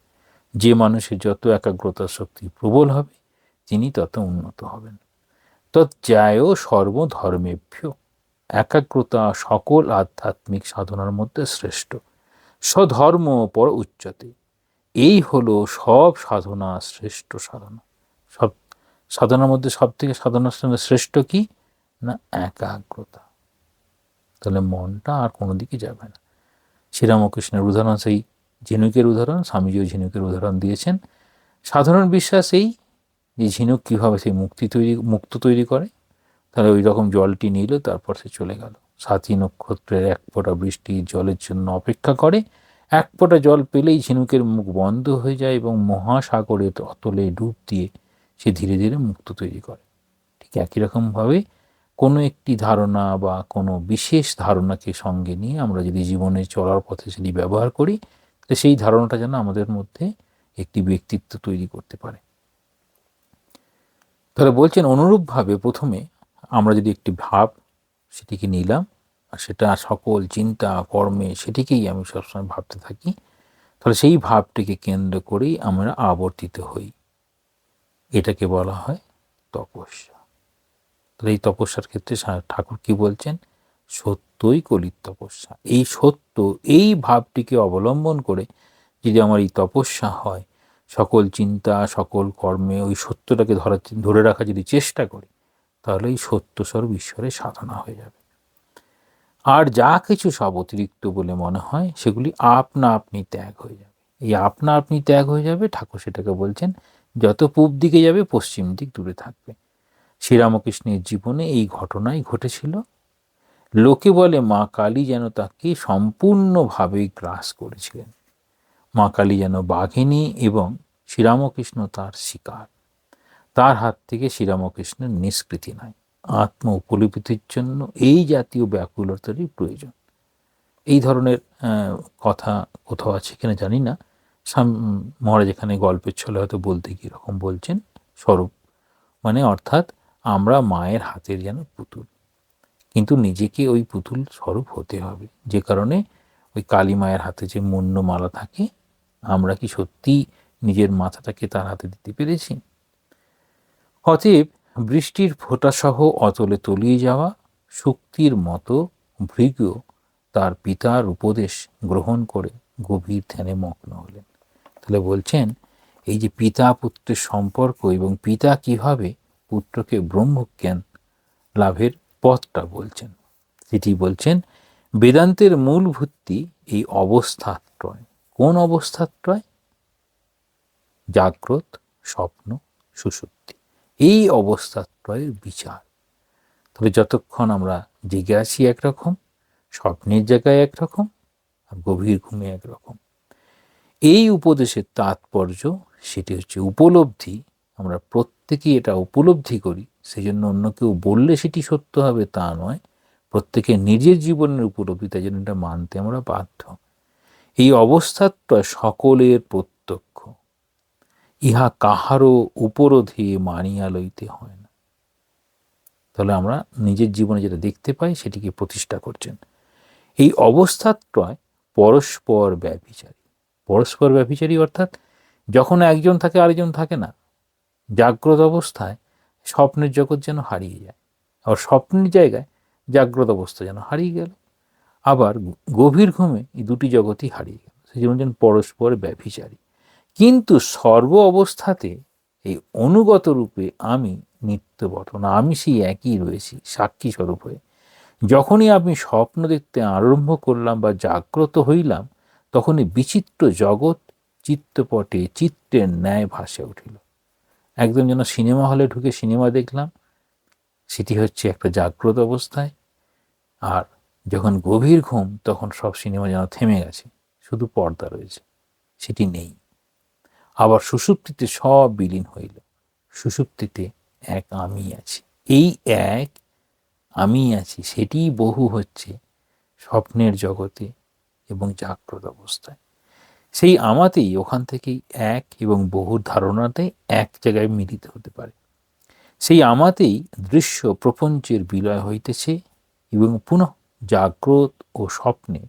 যে মানুষের যত একাগ্রতার শক্তি প্রবল হবে তিনি তত উন্নত হবেন। তজ্জায় সর্বধর্মেভ্য, একাগ্রতা সকল আধ্যাত্মিক সাধনার মধ্যে শ্রেষ্ঠ। স্বধর্ম পর উচ্চতে, এই হলো সব সাধনা শ্রেষ্ঠ সাধনা। সব সাধনার মধ্যে সব থেকে সাধনার শ্রেষ্ঠ কি না? একাগ্রতা। তাহলে মনটা আর কোনো দিকে যাবে না। শ্রীরামকৃষ্ণের উদাহরণ সেই ঝিনুকের উদাহরণ, স্বামীজিও ঝিনুকের উদাহরণ দিয়েছেন। সাধারণ বিশ্বাস এই যে ঝিনুক কীভাবে সেই মুক্ত তৈরি করে। তাহলে ওই রকম জলটি নিল, তারপর সে চলে গেল। সাথী নক্ষত্রের এক ফোঁটা বৃষ্টির জলের জন্য অপেক্ষা করে, এক ফোঁটা জল পেলেই ঝিনুকের মুখ বন্ধ হয়ে যায় এবং মহাসাগরের অতলে ডুব দিয়ে সে ধীরে ধীরে মুক্ত তৈরি করে। ঠিক একই রকমভাবে কোনো একটি ধারণা বা কোনো বিশেষ ধারণাকে সঙ্গে নিয়ে আমরা যদি জীবনে চলার পথে সেটি ব্যবহার করি, তো সেই ধারণাটা যেন আমাদের মধ্যে একটি ব্যক্তিত্ব তৈরি করতে পারে। তাহলে বলছেন অনুরূপভাবে প্রথমে আমরা যদি একটি ভাব সেটিকে নিলাম, আর সেটা সকল চিন্তা কর্মে সেটিকেই আমি সবসময় ভাবতে থাকি, তাহলে সেই ভাবটিকে কেন্দ্র করেই আমরা আবর্তিত হই। এটাকে বলা হয় তপস্যা। তাহলে এই তপস্যার ক্ষেত্রে ঠাকুর কি বলছেন? সত্যই কলির তপস্যা। এই সত্য, এই ভাবটিকে অবলম্বন করে যদি আমার এই তপস্যা হয়, সকল চিন্তা সকল কর্মে ওই সত্যটাকে ধরে রাখা যদি চেষ্টা করি, তাহলে এই সত্যস্বরূপ ঈশ্বরের সাধনা হয়ে যাবে। আর যা কিছু সব অতিরিক্ত বলে মনে হয় সেগুলি আপনা আপনি ত্যাগ হয়ে যাবে। এই আপনা আপনি ত্যাগ হয়ে যাবে, ঠাকুর সেটাকে বলছেন যত পূব দিকে যাবে পশ্চিম দিক দূরে থাকবে। শ্রীরামকৃষ্ণের জীবনে এই ঘটনাই ঘটেছিল। লোকে বলে মা কালী যেন তাকে সম্পূর্ণভাবে গ্রাস করেছিলেন। মা কালী যেন বাঘিনী এবং শ্রীরামকৃষ্ণ তার শিকার। তার হাত থেকে শ্রীরামকৃষ্ণের নিষ্কৃতি নাই। আত্ম উপলব্ধির জন্য এই জাতীয় ব্যাকুলতারই প্রয়োজন। এই ধরনের কথা কোথাও আছে কিনা জানি না। মহারাজ এখানে গল্পের ছলে হয়তো বলতে গিয়ে এরকম বলছেন, স্বরূপ মানে অর্থাৎ আমরা মায়ের হাতের যেন পুতুল, কিন্তু নিজেকে ওই পুতুল স্বরূপ হতে হবে। যে কারণে ওই কালী মায়ের হাতে যে মুন্ডমালা থাকে, আমরা কি সত্যি নিজের মাথাটাকে তার হাতে দিতে পেরেছি? অতএব বৃষ্টির ফোঁটাসহ অতলে তলিয়ে যাওয়া শক্তির মতো ভৃগ তার পিতার উপদেশ গ্রহণ করে গভীর ধ্যানে মগ্ন হলেন। তাহলে বলছেন এই যে পিতা পুত্রের সম্পর্ক এবং পিতা কিভাবে পুত্রকে ব্রহ্মজ্ঞান লাভের পথটা বলছেন, যেটি বলছেন বেদান্তের মূল ভিত্তি এই অবস্থাত্রয়। কোন অবস্থাত্রয়? জাগ্রত, স্বপ্ন, সুষুপ্তি। এই অবস্থাত্রয়ের বিচার। তবে যতক্ষণ আমরা জেগে আছি একরকম, স্বপ্নের জায়গায় একরকম, আর গভীর ঘুমে একরকম। এই উপদেশের তাৎপর্য সেটি হচ্ছে উপলব্ধি। আমরা প্রত্যেকেই এটা উপলব্ধি করি, সেই জন্য অন্য কেউ বললে সেটি সত্য হবে তা নয়। প্রত্যেকে নিজের জীবনের উপলব্ধি, তাই জন্য এটা মানতে আমরা বাধ্য। এই অবস্থাটা সকলের প্রত্যক্ষ, ইহা কাহারও উপরোধে মানিয়া লইতে হয় না। তাহলে আমরা নিজের জীবনে যেটা দেখতে পাই সেটিকে প্রতিষ্ঠা করছেন। এই অবস্থাত্রয় পরস্পর ব্যভিচারী। পরস্পর ব্যভিচারী অর্থাৎ যখন একজন থাকে আরেকজন থাকে না। জাগ্রত অবস্থায় স্বপ্নের জগৎ যেন হারিয়ে যায়, আর স্বপ্নের জায়গায় জাগ্রত অবস্থা যেন হারিয়ে গেল, আবার গভীর ঘুমে এই দুটি জগৎই হারিয়ে গেল। সেই জন্য পরস্পর ব্যভিচারী। কিন্তু সর্ব অবস্থাতে এই অনুগত রূপে আমি নিত্য বর্তমান, আমি সেই একই রয়েছি সাক্ষী স্বরূপ হয়ে। যখনই আমি স্বপ্ন দেখতে আরম্ভ করলাম বা জাগ্রত হইলাম, তখনই বিচিত্র জগৎ চিত্তপটে চিত্রের ন্যায় ভাসে উঠিল। একদম যেন সিনেমা হলে ঢুকে সিনেমা দেখলাম, সেটি হচ্ছে একটা জাগ্রত অবস্থায়। আর যখন গভীর ঘুম, তখন সব সিনেমা যেন থেমে গেছে, শুধু পর্দা রয়েছে, সেটি নেই। আবার সুষুপ্তিতে সব বিলীন হইল। সুষুপ্তিতে এক আমি আছি। এই এক আমি আছি সেটি বহু হচ্ছে স্বপ্নের জগতে এবং জাগ্রত অবস্থায়। সেই আমাতেই ওখান থেকেই এক এবং বহুর ধারণাতে এক জায়গায় মিলিত হতে পারে। সেই আমাতেই দৃশ্য প্রপঞ্চের বিলয় হইতেছে এবং পুনঃ জাগ্রত ও স্বপ্নে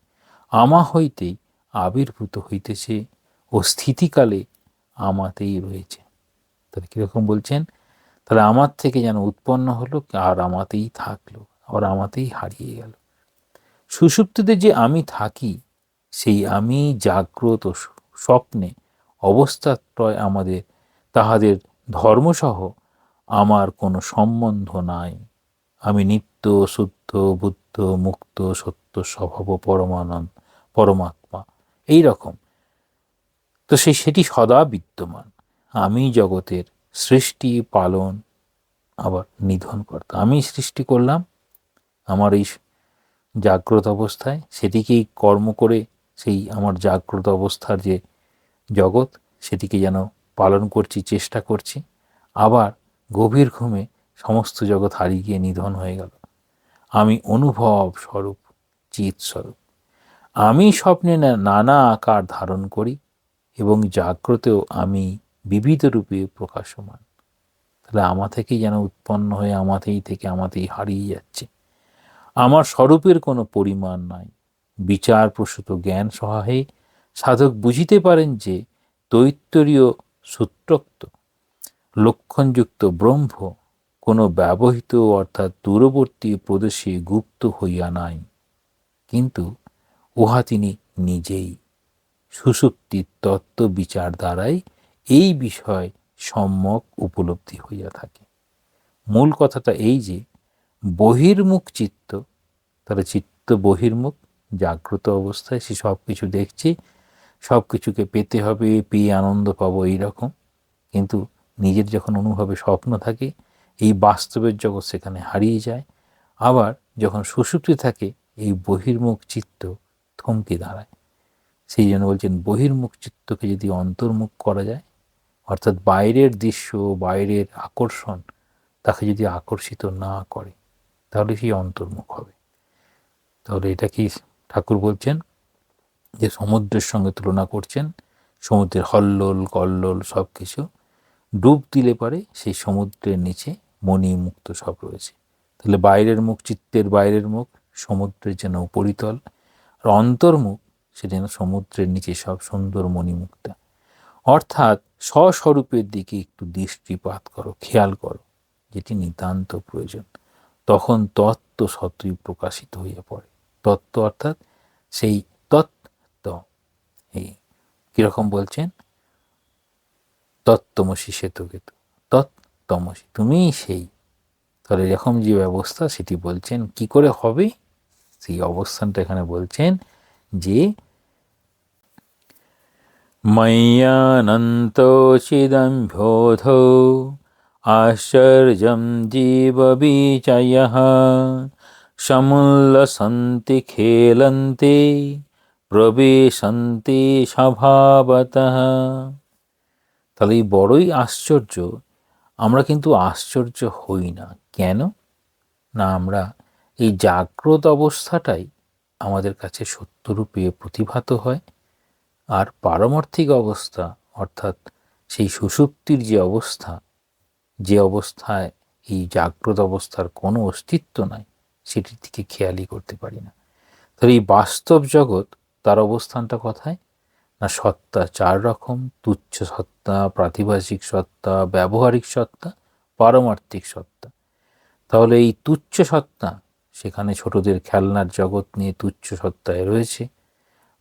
আমা হইতেই আবির্ভূত হইতেছে ও স্থিতিকালে আমাতেই রয়েছে। তাহলে কীরকম বলছেন? তাহলে আমার থেকে যেন উৎপন্ন হলো আর আমাতেই থাকলো, আবার আমাতেই হারিয়ে গেল। সুষুপ্তিতে যে আমি থাকি, সেই আমি জাগ্রত ও স্বপ্নে অবস্থাত্রয় আমাদের তাহাদের ধর্মসহ আমার কোনো সম্বন্ধ নাই। আমি নিত্য শুদ্ধ বুদ্ধ মুক্ত সত্য স্বভাব পরমাত্মা এই রকম। তো সেটি সদা বিদ্যমান। আমি জগতের সৃষ্টি পালন আবার নিধন কর্তা। আমি সৃষ্টি করলাম আমার এই জাগ্রত অবস্থায়, সেটিকেই কর্ম করে সেই আমার জাগ্রত অবস্থার যে জগৎ সেটিকে যেন পালন করছি, চেষ্টা করছি। আবার গভীর ঘুমে সমস্ত জগৎ হারিয়ে গিয়ে নিধন হয়ে গেল। আমি অনুভব স্বরূপ, চিৎ স্বরূপ। আমি স্বপ্নে নানা আকার ধারণ করি এবং জাগ্রতেও আমি বিবিধ রূপে প্রকাশমান। তাহলে আমা থেকেই যেন উৎপন্ন হয়ে আমাতেই থেকে আমাতেই হারিয়ে যাচ্ছে। আমার স্বরূপের কোনো পরিমাণ নাই। বিচার প্রসূত জ্ঞান সহায়ে সাধক বুঝিতে পারেন যে তৈত্তরীয় সূত্রোক্ত লক্ষণযুক্ত ব্রহ্ম কোনো ব্যবহৃত অর্থাৎ দূরবর্তী প্রদেশে গুপ্ত হইয়া নাই, কিন্তু উহা তিনি নিজেই সুষুপ্তির তত্ত্ব বিচার দ্বারাই এই বিষয় সম্যক উপলব্ধি হইয়া থাকে। মূল কথাটা এই যে বহির্মুখ চিত্ত, তাহলে চিত্ত বহির্মুখ, জাগ্রত অবস্থায় সে সব কিছু দেখছে, সব কিছুকে পেতে হবে, পেয়ে আনন্দ পাবো এইরকম। কিন্তু নিজের যখন অনুভবে স্বপ্ন থাকে, এই বাস্তবের জগৎ সেখানে হারিয়ে যায়। আবার যখন সুষুপ্তি থাকে, এই বহির্মুখ চিত্ত থমকে দাঁড়ায়। সেই জন্য বলছেন বহির্মুখ চিত্তকে যদি অন্তর্মুখ করা যায়, অর্থাৎ বাইরের দৃশ্য, বাইরের আকর্ষণ তাকে যদি আকর্ষিত না করে, তাহলে সেই অন্তর্মুখ হবে। তাহলে এটা কি ঠাকুর বলছেন যে সমুদ্রের সঙ্গে তুলনা করছেন। সমুদ্রের হল্লোল কল্লোল সব কিছু ডুব দিলে পারে সেই সমুদ্রের নিচে মণিমুক্ত সব রয়েছে। তাহলে বাইরের মুখ, চিত্তের বাইরের মুখ সমুদ্রের যেন উপরিতল, আর অন্তর্মুখ সে যেন সমুদ্রের নিচে সব সুন্দর মণিমুক্তা। অর্থাৎ স্বস্বরূপের দিকে একটু দৃষ্টিপাত করো, খেয়াল করো, যেটি নিতান্ত প্রয়োজন। তখন তত্ত্ব সত্যই প্রকাশিত হইয়া পড়ে। তত্ত্ব অর্থাৎ সেই তত্ত্ব। এই কিরকম বলছেন? তত্ত্বমসি শ্বেতকেতু, তত্ত্বমসি, তুমিই সেই। তাহলে এরকম যে ব্যবস্থা সেটি বলছেন কি করে হবে, সেই অবস্থানটা এখানে বলছেন যে ময়্যানন্তচিদম্ভোধো আশ্চর্যম জীববিচয়ঃ সমুল্লসন্তি খেলন্তি প্রবিশন্তি স্বভাবতঃ। তাহলে এই বড়ই আশ্চর্য। আমরা কিন্তু আশ্চর্য হই না কেন? না, আমরা এই জাগ্রত অবস্থাটাই আমাদের কাছে সত্যরূপে প্রতিভাত হয়। আর পারমার্থিক অবস্থা অর্থাৎ সেই সুষুপ্তির যে অবস্থা, যে অবস্থায় এই জাগ্রত অবস্থার কোনো অস্তিত্ব নাই, সেটির দিকে খেয়ালই করতে পারি না। তাহলে এই বাস্তব জগৎ, তার অবস্থানটা কোথায়? না, সত্তা চার রকম: তুচ্ছ সত্তা, প্রাতিভাসিক সত্তা, ব্যবহারিক সত্তা, পারমার্থিক সত্তা। তাহলে এই তুচ্ছ সত্তা, সেখানে ছোটদের খেলনার জগৎ নিয়ে তুচ্ছ সত্তায় রয়েছে।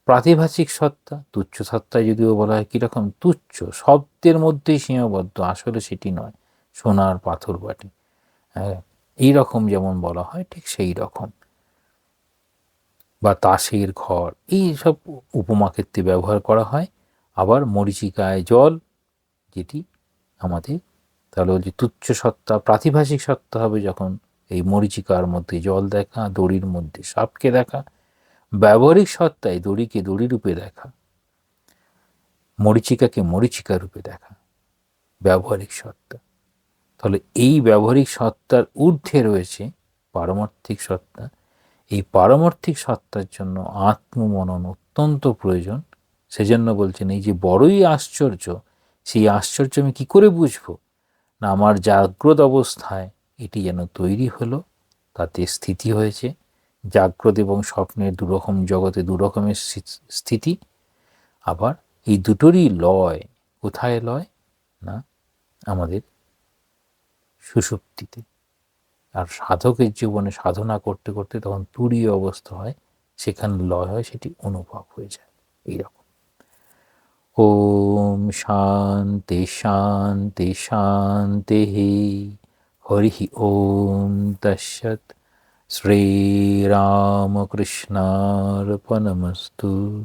প্রাতিভাসিক সত্তা, তুচ্ছ সত্তায় যদিও বলা হয় কীরকম তুচ্ছ, শব্দের মধ্যেই সীমাবদ্ধ, আসলে সেটি নয়, সোনার পাথর বাটি, হ্যাঁ, এইরকম যেমন বলা হয় ঠিক সেই রকম। বা তাসের ঘর, এই সব উপমা ক্ষেত্রে ব্যবহার করা হয়। আবার মরীচিকায় জল, যেটি আমাদের, তাহলে বলছি তুচ্ছ সত্তা। প্রাতিভাসিক সত্তা হবে যখন এই মরীচিকার মধ্যে জল দেখা, দড়ির মধ্যে সাপকে দেখা। ব্যবহারিক সত্তায় দড়িকে দড়ি রূপে দেখা, মরীচিকাকে মরীচিকা রূপে দেখা, ব্যবহারিক সত্তা। তাহলে এই ব্যবহারিক সত্তার ঊর্ধ্বে রয়েছে পারমার্থিক সত্তা। এই পারমার্থিক সত্তার জন্য আত্মমনন অত্যন্ত প্রয়োজন। সেজন্য বলছেন এই যে বড়ই আশ্চর্য, সেই আশ্চর্য আমি কী করে বুঝবো? না আমার জাগ্রত অবস্থায় এটি যেন তৈরি হলো, তাতে স্থিতি হয়েছে। জাগ্রত এবং স্বপ্নের দুরকম জগতে দুরকমের স্থিতি। আবার এই দুটোরই লয় কোথায় লয়? না আমাদের সুষুপ্তিতে। আর সাধকের জীবনে সাধনা করতে করতে তখন তুরীয় অবস্থা হয়, সেখানে লয় হয়, সেটি অনুভব হয়ে যায়। এইরকম। ওম শান্তি শান্তি শান্তি। হরি ওম তৎসৎ। শ্রীরামকৃষ্ণার্পণমস্তু।